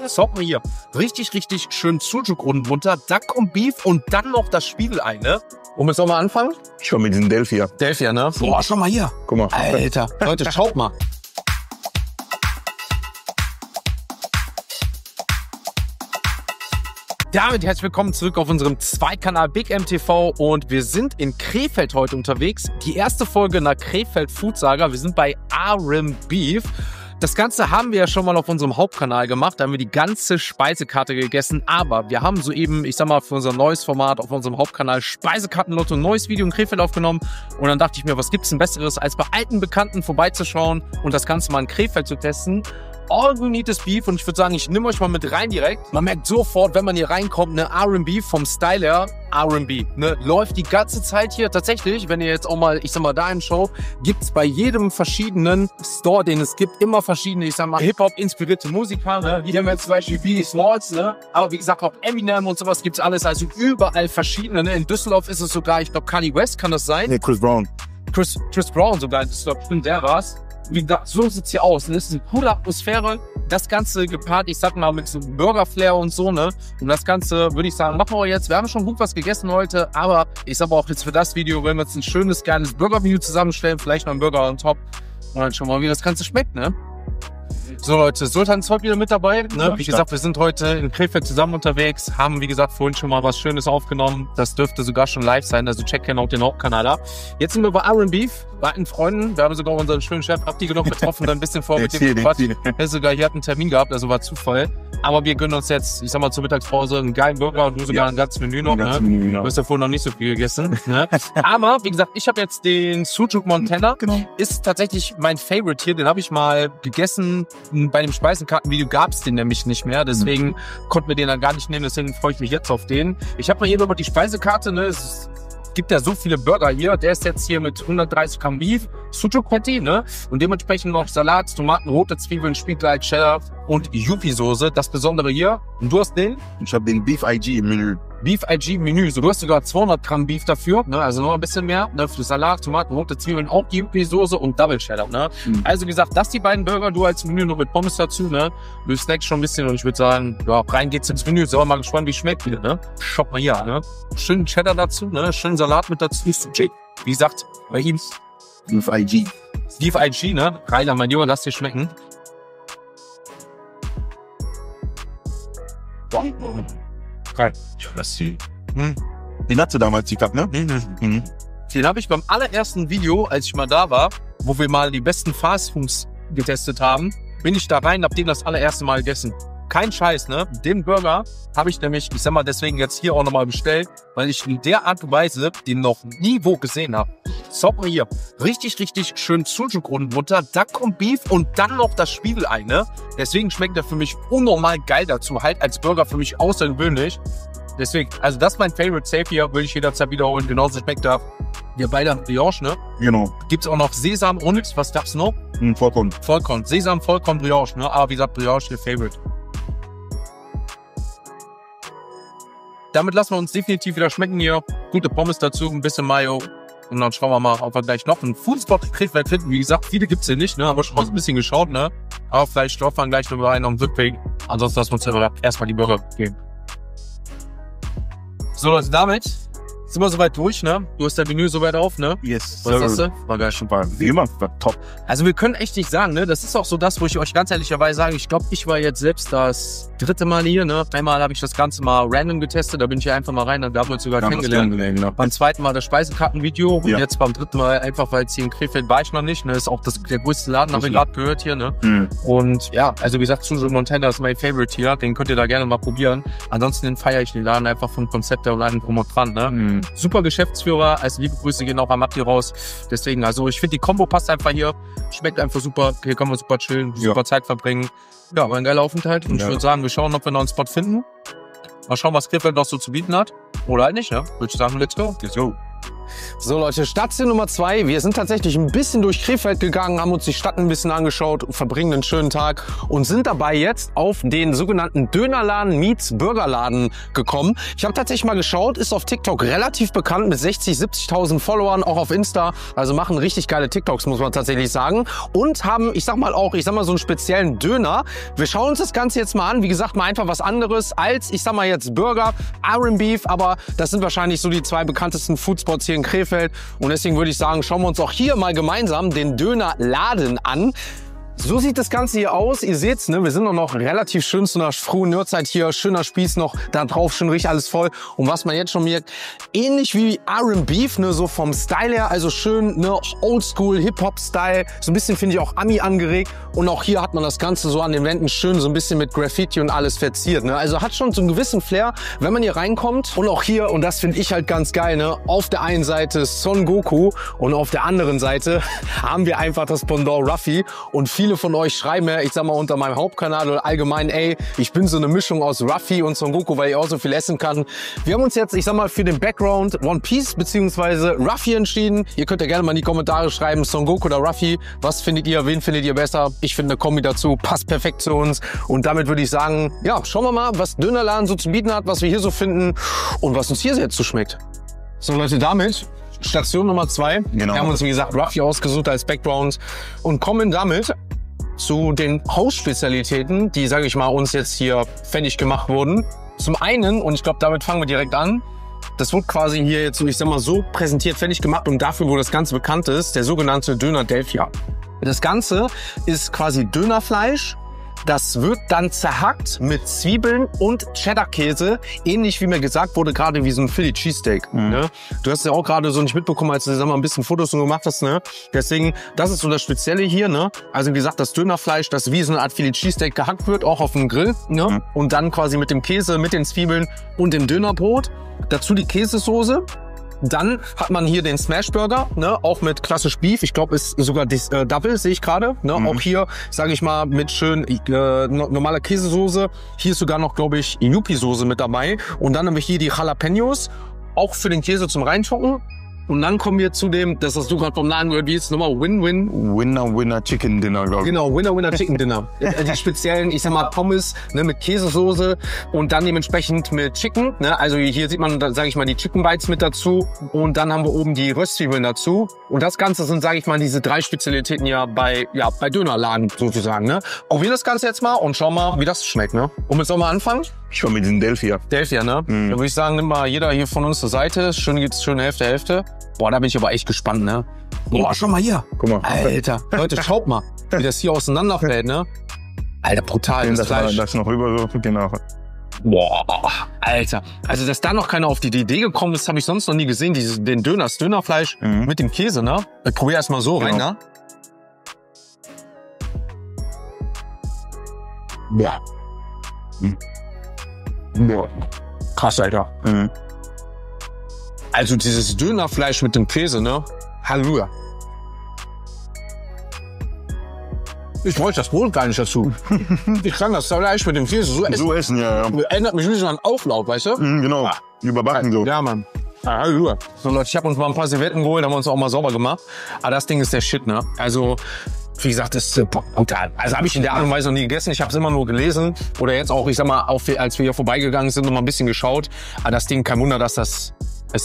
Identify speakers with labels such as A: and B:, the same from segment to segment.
A: Sorry hier. Richtig, richtig schön Sujuk unten drunter, Duck und Beef und dann noch das Spiegelei, ne? Womit sollen wir anfangen?
B: Schon mit diesem Delphia.
A: Delphia, ne? Boah, schau mal hier.
B: Guck mal.
A: Alter, Leute, schaut mal. Damit herzlich willkommen zurück auf unserem Zweitkanal Big MTV und wir sind in Krefeld heute unterwegs. Die erste Folge nach Krefeld Food Saga. Wir sind bei RM Beef. Das Ganze haben wir ja schon mal auf unserem Hauptkanal gemacht. Da haben wir die ganze Speisekarte gegessen. Aber wir haben soeben, ich sag mal, für unser neues Format auf unserem Hauptkanal Speisekartenlotto ein neues Video in Krefeld aufgenommen. Und dann dachte ich mir, was gibt's denn Besseres, als bei alten Bekannten vorbeizuschauen und das Ganze mal in Krefeld zu testen. All you need is Beef und ich würde sagen, ich nehme euch mal mit rein direkt. Man merkt sofort, wenn man hier reinkommt, ne, R&B vom Style her, R&B, ne, läuft die ganze Zeit hier. Tatsächlich, wenn ihr jetzt auch mal, ich sag mal, da hinschaut, gibt es bei jedem verschiedenen Store, den es gibt, immer verschiedene, ich sag mal, Hip-Hop-inspirierte Musiker, ne. Hier haben wir zum Beispiel Biggie Smalls, ne, aber wie gesagt, auch Eminem und sowas gibt's alles, also überall verschiedene, ne. In Düsseldorf ist es sogar, ich glaube, Kanye West kann das sein.
B: Nee, Chris Brown.
A: Chris Brown sogar in Düsseldorf, stimmt, der war's. Wie gesagt, so sieht's hier aus. Das ist eine coole Atmosphäre. Das Ganze gepaart, ich sag mal, mit so einem Burger-Flair und so, ne? Und das Ganze, würde ich sagen, machen wir jetzt. Wir haben schon gut was gegessen heute, aber ich sag auch jetzt für das Video, wenn wir jetzt ein schönes, geiles Burger-Menü zusammenstellen, vielleicht noch einen Burger on top und dann schauen wir mal, wie das Ganze schmeckt, ne? So Leute, Sultan ist heute wieder mit dabei. Ne? Wie gesagt, wir sind heute in Krefeld zusammen unterwegs, haben wie gesagt vorhin schon mal was Schönes aufgenommen. Das dürfte sogar schon live sein, also checkt gerne auch den Hauptkanal ab. Jetzt sind wir bei RM Beef, bei alten Freunden. Wir haben sogar unseren schönen Chef Abdi noch getroffen, dann ein bisschen vor mit dem Quatsch. Er sogar hier hat einen Termin gehabt, also war Zufall. Aber wir gönnen uns jetzt, ich sag mal zur Mittagspause, einen geilen Burger und du sogar ein ganzes Menü noch. Ne? Du hast ja vorhin noch nicht so viel gegessen. Ne? Aber wie gesagt, ich habe jetzt den Sujuk Montana. Genau. Ist tatsächlich mein Favorite hier, den habe ich mal gegessen. Bei dem Speisenkartenvideo gab es den nämlich nicht mehr, deswegen konnten wir den dann gar nicht nehmen, deswegen freue ich mich jetzt auf den. Ich habe mal hier über die Speisekarte, ne, es gibt ja so viele Burger hier, der ist jetzt hier mit 130 Gramm Beef, Sujuk Patty, ne, und dementsprechend noch Salat, Tomaten, rote Zwiebeln, Spiegelei, Cheddar und Yuppie-Soße, das Besondere hier. Und du hast den?
B: Ich habe den Beef IG im Menü.
A: Beef IG Menü, so du hast sogar 200 Gramm Beef dafür, ne, also noch ein bisschen mehr, ne, für Salat, Tomaten, rote Zwiebeln, auch die Yuppie-Soße und Double Cheddar, ne. Also wie gesagt, das die beiden Burger, du als Menü noch mit Pommes dazu, ne, du snackst schon ein bisschen und ich würde sagen, ja, rein geht's ins Menü, so, mal gespannt, wie es schmeckt wieder, ne. Schaut mal hier, ne, schönen Cheddar dazu, ne, schönen Salat mit dazu, wie gesagt, bei ihm
B: Beef IG.
A: Beef IG, ne, Rainer, mein Junge, lass dir schmecken. Boah. Geil.
B: Den hast du damals gehabt, ne?
A: Den habe ich beim allerersten Video, als ich mal da war, wo wir mal die besten Fastfoods getestet haben, bin ich da rein, hab den das allererste Mal gegessen. Kein Scheiß, ne? Den Burger habe ich nämlich, ich sag mal, deswegen jetzt hier auch nochmal bestellt, weil ich in der Art und Weise den noch nie wo gesehen habe. Sorry hier. Richtig, richtig schön Sujuk unten drunter, Duck und Beef und dann noch das Spiegelei, ne? Deswegen schmeckt der für mich unnormal geil dazu, halt als Burger für mich außergewöhnlich. Deswegen, also das ist mein Favorite Safe hier, würde ich jederzeit wiederholen. Genauso schmeckt da. Wir beide haben Brioche, ne?
B: Genau.
A: Gibt's auch noch Sesam und was gab's noch?
B: Vollkorn.
A: Vollkorn. Sesam, Vollkorn, Brioche, ne? Aber wie gesagt, Brioche, der Favorite. Damit lassen wir uns definitiv wieder schmecken hier. Gute Pommes dazu, ein bisschen Mayo. Und dann schauen wir mal, ob wir gleich noch einen Foodspot in Krefeld finden. Wie gesagt, viele gibt's hier nicht, ne? Haben wir schon mal so ein bisschen geschaut, ne? Aber vielleicht laufen wir gleich noch rein am Rückweg. Ansonsten lassen wir uns erstmal die Burger geben. So Leute, damit sind wir soweit durch, ne? Du hast dein Menü soweit auf, ne?
B: Yes.
A: Was hast du?
B: War geil, schon war wie immer, war top.
A: Also wir können echt nicht sagen, ne? Das ist auch so das, wo ich euch ganz ehrlicherweise sage, ich glaube, ich war jetzt selbst das dritte Mal hier, ne? Einmal habe ich das Ganze mal random getestet, da bin ich hier einfach mal rein, dann haben wir uns sogar kennengelernt.
B: Genau.
A: Beim zweiten Mal das Speisekartenvideo und jetzt beim dritten Mal einfach, weil es hier in Krefeld war ich noch nicht, ne? Ist auch der größte Laden, haben wir gerade gehört hier, ne? Und ja, also wie gesagt, Sujuk Montana ist mein Favorite hier, den könnt ihr da gerne mal probieren. Ansonsten feiere ich den Laden einfach vom Konzept her und allem drum und dran, ne? Super Geschäftsführer, also liebe Grüße gehen auch am Abdi raus. Deswegen, also ich finde, die Kombo passt einfach hier. Schmeckt einfach super. Hier können wir super chillen, super Zeit verbringen. Ja, war ein geiler Aufenthalt. Und ich würde sagen, wir schauen, ob wir noch einen Spot finden. Mal schauen, was Krefeld noch so zu bieten hat. Oder halt nicht, ne? Würde ich sagen, let's go.
B: Let's go.
C: So Leute, Station Nummer 2. Wir sind tatsächlich ein bisschen durch Krefeld gegangen, haben uns die Stadt ein bisschen angeschaut, verbringen einen schönen Tag und sind dabei jetzt auf den sogenannten Dönerladen meets Burgerladen gekommen. Ich habe tatsächlich mal geschaut, ist auf TikTok relativ bekannt mit 60.000, 70.000 Followern, auch auf Insta. Also machen richtig geile TikToks, muss man tatsächlich sagen. Und haben, ich sag mal so einen speziellen Döner. Wir schauen uns das Ganze jetzt mal an. Wie gesagt, mal einfach was anderes als, ich sag mal jetzt Burger, Iron Beef, aber das sind wahrscheinlich so die zwei bekanntesten Foodspots hier in Krefeld. Und deswegen würde ich sagen, schauen wir uns auch hier mal gemeinsam den Dönerladen an. So sieht das Ganze hier aus. Ihr seht's, ne? Wir sind noch relativ schön zu einer frühen Uhrzeit hier. Schöner Spieß noch da drauf, schon richtig alles voll. Und was man jetzt schon merkt, ähnlich wie Iron Beef, ne? So vom Style her, also schön, ne? Oldschool, Hip-Hop-Style. So ein bisschen finde ich auch Ami angeregt. Und auch hier hat man das Ganze so an den Wänden schön so ein bisschen mit Graffiti und alles verziert, ne? Also hat schon so einen gewissen Flair, wenn man hier reinkommt. Und auch hier, und das finde ich halt ganz geil, ne? Auf der einen Seite Son Goku und auf der anderen Seite haben wir einfach das Pendant Ruffy. Und viele von euch schreiben mir, ich sag mal unter meinem Hauptkanal oder allgemein, ey, ich bin so eine Mischung aus Ruffy und Son Goku, weil ich auch so viel essen kann. Wir haben uns jetzt, ich sag mal, für den Background One Piece bzw. Ruffy entschieden. Ihr könnt ja gerne mal in die Kommentare schreiben, Son Goku oder Ruffy. Was findet ihr? Wen findet ihr besser? Ich finde eine Kombi dazu, passt perfekt zu uns. Und damit würde ich sagen, ja, schauen wir mal, was Dönerladen so zu bieten hat, was wir hier so finden und was uns hier jetzt so schmeckt. So Leute, damit Station Nummer 2.
B: Genau.
C: Wir haben uns, wie gesagt, Ruffy ausgesucht als Background und kommen damit zu den Hausspezialitäten, die, sage ich mal, uns jetzt hier fertig gemacht wurden. Zum einen, und ich glaube, damit fangen wir direkt an, das wird quasi hier jetzt, ich sag mal, so präsentiert, fertig gemacht und dafür, wo das Ganze bekannt ist, der sogenannte Döner Delphia. Das Ganze ist quasi Dönerfleisch. Das wird dann zerhackt mit Zwiebeln und Cheddar-Käse, ähnlich wie mir gesagt wurde, gerade wie so ein Philly Cheesesteak. Ne? Du hast ja auch gerade so nicht mitbekommen, als du sag mal, ein bisschen Fotos so gemacht hast. Ne? Deswegen, das ist so das Spezielle hier. Ne? Also wie gesagt, das Dönerfleisch, das wie so eine Art Philly Cheesesteak gehackt wird, auch auf dem Grill. Ne? Und dann quasi mit dem Käse, mit den Zwiebeln und dem Dönerbrot. Dazu die Käsesoße. Dann hat man hier den Smashburger, ne, auch mit klassisch Beef. Ich glaube, ist sogar das Double, sehe ich gerade. Ne, auch hier, sage ich mal, mit schön normaler Käsesoße. Hier ist sogar noch, glaube ich, Yuppie-Soße mit dabei. Und dann haben wir hier die Jalapenos, auch für den Käse zum Reinschocken. Und dann kommen wir zu dem, das hast du gerade vom Namen gehört, wie ist es nochmal?
B: Winner Chicken Dinner, glaube ich.
C: Genau, Winner Chicken Dinner. Die speziellen, ich sag mal, Pommes, ne, mit Käsesoße und dann dementsprechend mit Chicken. Ne? Also hier sieht man, sage ich mal, die Chicken Bites mit dazu. Und dann haben wir oben die Röstzwiebeln dazu. Und das Ganze sind, sage ich mal, diese 3 Spezialitäten ja bei Dönerladen sozusagen. Ne? Probieren das Ganze jetzt mal und schauen mal, wie das schmeckt. Ne? Und jetzt sollen wir anfangen?
B: Ich war mit diesem Delphia.
C: Delphia, ne? Da würde ich sagen, nimm mal jeder hier von uns zur Seite. Schön geht's, schön Hälfte. Boah, da bin ich aber echt gespannt, ne? Boah, schau mal hier.
B: Guck mal.
C: Alter, Leute, schaut mal, wie das hier auseinanderfällt, ne? Alter, brutal, das Fleisch.
B: Das noch rüber so, genau.
C: Boah, Alter. Also, dass da noch keiner auf die Idee gekommen ist, habe ich sonst noch nie gesehen. Den Dönerfleisch mit dem Käse, ne? Ich probier erst mal so rein, ne? Boah. Boah. Krass, Alter. Also dieses Dönerfleisch mit dem Käse, ne? Halleluja. Ich bräuchte das Brot gar nicht dazu. Ich kann das Fleisch mit dem Käse so essen.
B: So essen, ja.
C: Erinnert mich ein bisschen an Auflauf, weißt du?
B: Genau. Überbacken so.
C: Ja, Mann. Halleluja. So Leute, ich habe uns mal ein paar Servietten geholt, haben wir uns auch mal sauber gemacht. Aber das Ding ist der Shit, ne? Also, wie gesagt, das ist brutal. Also habe ich in der Art und Weise noch nie gegessen. Ich habe es immer nur gelesen. Oder jetzt auch, ich sag mal, als wir hier vorbeigegangen sind, noch mal ein bisschen geschaut. Aber das Ding, kein Wunder, dass das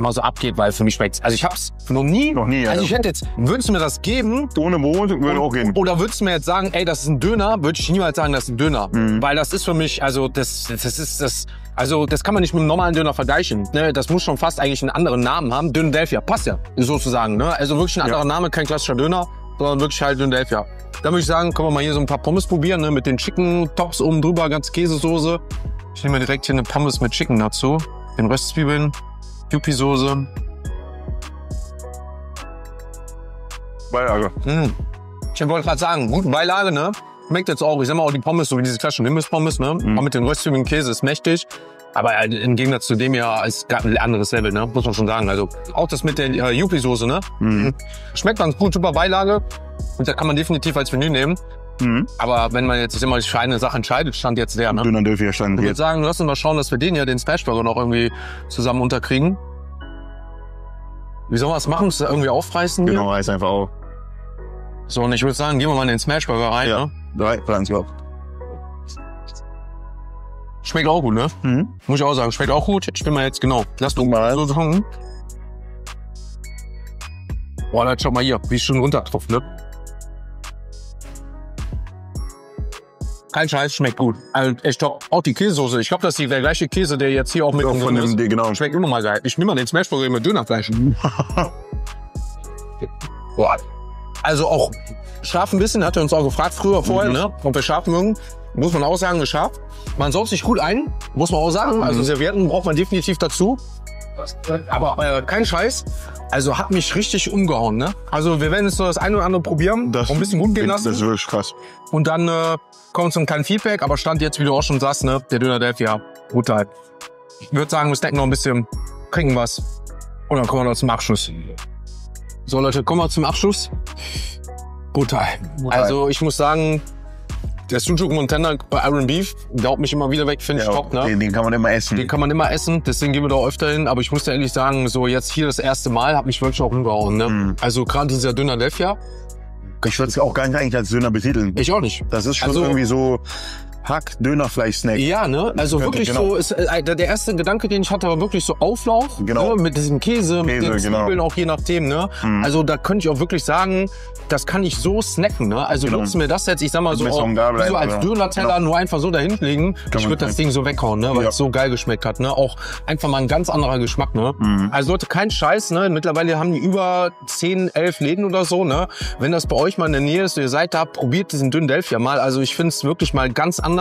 C: mal so abgeht, weil für mich schmeckt's. Also ich hab's noch nie.
B: Ja.
C: Also ich hätte jetzt, würdest du mir das geben?
B: Ohne Brot würde auch gehen.
C: Oder würdest du mir jetzt sagen, ey, das ist ein Döner? Würde ich niemals sagen, das ist ein Döner. Weil das ist für mich, also das kann man nicht mit einem normalen Döner vergleichen. Ne? Das muss schon fast eigentlich einen anderen Namen haben. Döner Delphia, passt ja, sozusagen. Ne? Also wirklich ein anderer Name, kein klassischer Döner, sondern wirklich halt Döner Delphia. Dann würde ich sagen, können wir mal hier so ein paar Pommes probieren, ne? Mit den Chicken Tops oben drüber, ganz Käsesoße. Ich nehme mir direkt hier eine Pommes mit Chicken dazu. Den Röstzwiebeln, Yuppie-Soße.
B: Beilage.
C: Ich wollte gerade sagen, gute Beilage, ne? Schmeckt jetzt auch, ich sag mal, auch die Pommes, so wie diese klassischen Imbiss-Pommes, ne? Aber mit den Röstzwiebeln Käse ist mächtig. Aber im Gegensatz zu dem ja ist ein anderes Level, ne? Muss man schon sagen. Also auch das mit der Yuppie-Soße, ne? Schmeckt ganz gut, super Beilage. Und da kann man definitiv als Menü nehmen. Aber wenn man jetzt sich immer für eine Sache entscheidet, stand jetzt der, ne?
B: Döner Delphia stand
C: Ich würde
B: jetzt.
C: sagen, lass uns mal schauen, dass wir den Smashburger noch irgendwie zusammen unterkriegen. Wie sollen wir das machen? Ist das irgendwie aufreißen?
B: Genau, reiß einfach auf.
C: So, und ich würde sagen, gehen wir mal in den Smashburger rein.
B: Ja.
C: Ne?
B: 3, Franz, glaub.
C: Schmeckt auch gut, ne?
B: Mhm.
C: Muss ich auch sagen, schmeckt auch gut. Ich bin mal jetzt, genau. Lass du
B: mal.
C: so sagen. Boah, dann schau mal hier, wie schön runtertropft, ne? Kein Scheiß, schmeckt gut. Also echt top. Auch die Käsesoße. Ich glaube, das ist der gleiche Käse, der jetzt hier auch mit
B: Ja, von
C: ist.
B: dem, genau.
C: Schmeckt immer mal geil. Ich nehme mal den Smashburger mit Dönerfleisch. Boah. Also auch scharf ein bisschen, hat er uns auch gefragt früher vorher, ne? Ob wir scharf mögen. Muss man auch sagen, ist scharf. Man saugt sich gut ein, muss man auch sagen. Also Servietten braucht man definitiv dazu. Aber kein Scheiß. Also hat mich richtig umgehauen, ne? Also wir werden jetzt noch das eine oder andere probieren,
B: Das,
C: ein bisschen gut gehen lassen.
B: Das ist wirklich krass.
C: Und dann kommt zum kleinen Feedback. Aber Stand jetzt, wie du auch schon sagst, ne? Der Döner Delfia, brutal. Ich würde sagen, wir snacken noch ein bisschen, trinken was. Und dann kommen wir noch zum Abschluss. So Leute, kommen wir zum Abschluss. Brutal. Also ich muss sagen, der Sujuk Montana bei Iron Beef, der haut mich immer wieder weg, finde ich top, ne?
B: Den kann man immer essen.
C: Den kann man immer essen, deswegen gehen wir da auch öfter hin. Aber ich muss dir ehrlich sagen, so jetzt hier das erste Mal hat mich wirklich auch umgehauen, ne? Also gerade dieser Döner Delfia.
B: Ich würde es auch gar nicht eigentlich als Döner betiteln.
C: Ich auch nicht.
B: Das ist schon
C: Also-
B: irgendwie so Hack-Dönerfleisch-Snack.
C: Ja, ne? Also
B: Könnte,
C: wirklich
B: genau.
C: so, ist, der erste Gedanke, den ich hatte, war wirklich so Auflauf.
B: Genau.
C: Ne? Mit diesem Käse, mit den
B: genau.
C: Zwiebeln auch je nachdem, ne? Also da könnte ich auch wirklich sagen, das kann ich so snacken, ne? Also
B: Genau.
C: nutzt mir das jetzt, ich sag mal so,
B: Mit
C: auch,
B: so einem Gabel
C: wie so als
B: einfach,
C: Döner-Teller
B: genau.
C: nur einfach so dahin legen. Ich
B: man
C: würde das Ding so weghauen, ne? Weil
B: Ja.
C: es so geil geschmeckt hat, ne? Auch einfach mal ein ganz anderer Geschmack, ne? Also Leute, kein Scheiß, ne? Mittlerweile haben die über 10, 11 Läden oder so, ne? Wenn das bei euch mal in der Nähe ist, ihr seid da, probiert diesen dünnen Delfia mal. Also ich finde es wirklich mal ganz anders.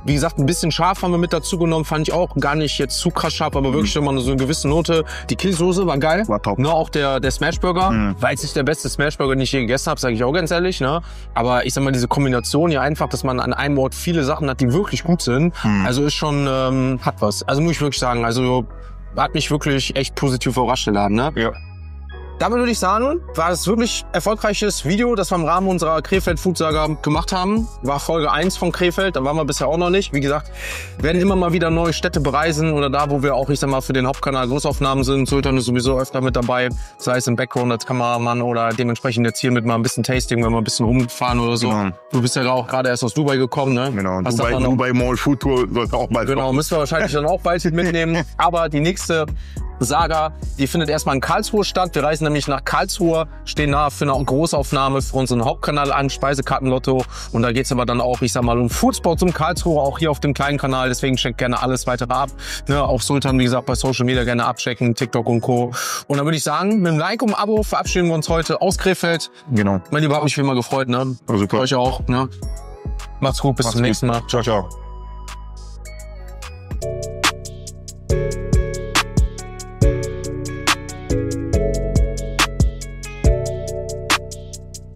C: Wie gesagt, ein bisschen scharf haben wir mit dazu genommen, fand ich auch gar nicht jetzt zu krass scharf, aber wirklich immer so eine gewisse Note. Die Käsesoße war geil.
B: War top.
C: Ne, auch der Smashburger. War jetzt nicht der beste Smashburger, den ich je gegessen habe, sage ich auch ganz ehrlich, ne? Aber ich sag mal, diese Kombination hier einfach, dass man an einem Ort viele Sachen hat, die wirklich gut sind. Also ist schon, hat was. Also muss ich wirklich sagen, also hat mich wirklich echt positiv überrascht, der Laden, ne?
B: Ja.
C: Damit würde ich sagen, war es wirklich erfolgreiches Video, das wir im Rahmen unserer Krefeld Foodsaga gemacht haben. War Folge 1 von Krefeld, da waren wir bisher auch noch nicht. Wie gesagt, wir werden immer mal wieder neue Städte bereisen oder da, wo wir auch, ich sag mal, für den Hauptkanal Großaufnahmen sind. Sultan ist sowieso öfter mit dabei, sei es im Background als Kameramann oder dementsprechend jetzt hier mit mal ein bisschen Tasting, wenn wir ein bisschen rumfahren oder so.
B: Genau.
C: Du bist ja auch gerade erst aus Dubai gekommen, ne?
B: Genau.
C: Hast davon noch-
B: Dubai Mall Food Tour sollte auch bald
C: Genau,
B: kommen.
C: müssen wir wahrscheinlich dann auch bald mitnehmen. Aber die nächste Saga, die findet erstmal in Karlsruhe statt. Wir reisen nämlich nach Karlsruhe, stehen da für eine Großaufnahme für unseren Hauptkanal an, Speisekartenlotto. Und da geht's aber dann auch, ich sag mal, um Foodspots um Karlsruhe, auch hier auf dem kleinen Kanal. Deswegen checkt gerne alles weitere ab. Ne, auch Sultan, wie gesagt, bei Social Media gerne abchecken, TikTok und Co. Und dann würde ich sagen, mit einem Like und einem Abo verabschieden wir uns heute aus Krefeld.
B: Genau.
C: Mein Lieber, hat mich wie immer gefreut. Ne?
B: War super.
C: Euch auch. Ne? Macht's gut, bis zum nächsten Mal.
B: Ciao, ciao.